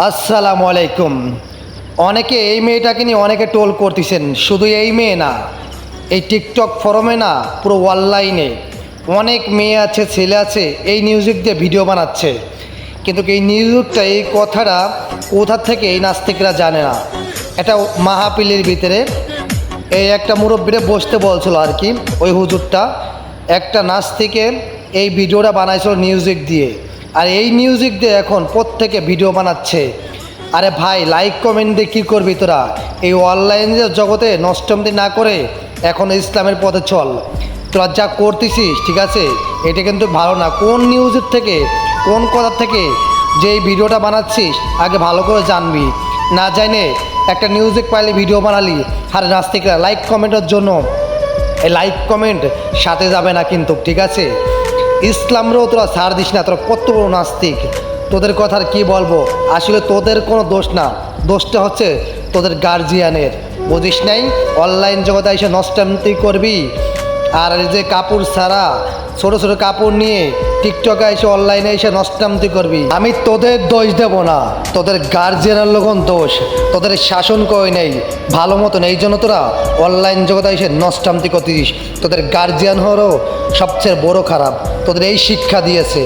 আসসালামু আলাইকুম। অনেকে এই মেয়েটাকে নিয়ে অনেকে টোল করতেছেন। শুধু এই মেয়ে না, এই টিকটক ফোরামে না, পুরো অনলাইনে অনেক মেয়ে আছে, ছেলে আছে, এই মিউজিক দিয়ে ভিডিও বানাচ্ছে। কিন্তু এই মিউজিকটা, এই কথাটা কোথা থেকে এই নাস্তিকরা জানে না। এটা মাহফিলের ভিতরে এই একটা মুরব্বীরে বসতে বলছিল আর কি, ওই হুজুরটা একটা নাস্তিকে এই ভিডিওটা বানাইছিল মিউজিক দিয়ে। আর এই মিউজিক দিয়ে এখন প্রত্যেকে ভিডিও বানাচ্ছে। আরে ভাই, লাইক কমেন্ট দিয়ে কী করবি তোরা? এই অনলাইন জগতে নষ্টমতি না করে এখন ইসলামের পথে চল। তোরা যা করতেছিস ঠিক আছে, এটা কিন্তু ভালো না। কোন নিউজের থেকে, কোন কথা থেকে যে এই ভিডিওটা বানাচ্ছিস আগে ভালো করে জানবি। না জানে একটা মিউজিক পাইলে ভিডিও বানালি, আর নাস্তিকরা লাইক কমেন্টের জন্য এই লাইক কমেন্ট সাথে যাবে না কিন্তু, ঠিক আছে? ইসলামরেও তোরা ছাড় দিস না। তোরা কত বড় নাস্তিক, তোদের কথা আর কী বলবো। আসলে তোদের কোনো দোষ না, দোষটা হচ্ছে তোদের গার্জিয়ানের। বুঝিস নাই অনলাইন জগতে এসে নষ্টান্তি করবি, আর এই যে কাপড় ছাড়া ছোটো ছোটো কাপড় নিয়ে টিকটকে এসে অনলাইনে এসে নষ্টান্তি করবি। আমি তোদের দোষ দেব না, তোদের গার্জিয়ানের লোকন দোষ। তোদের শাসন করে নেই ভালো মতন, এই জন্য তোরা অনলাইন জগতে এসে নষ্টান্তি করতেছিস। তোদের গার্জিয়ান হওয়ারও সবচেয়ে বড় খারাপ, তোদের এই শিক্ষা দিয়েছে।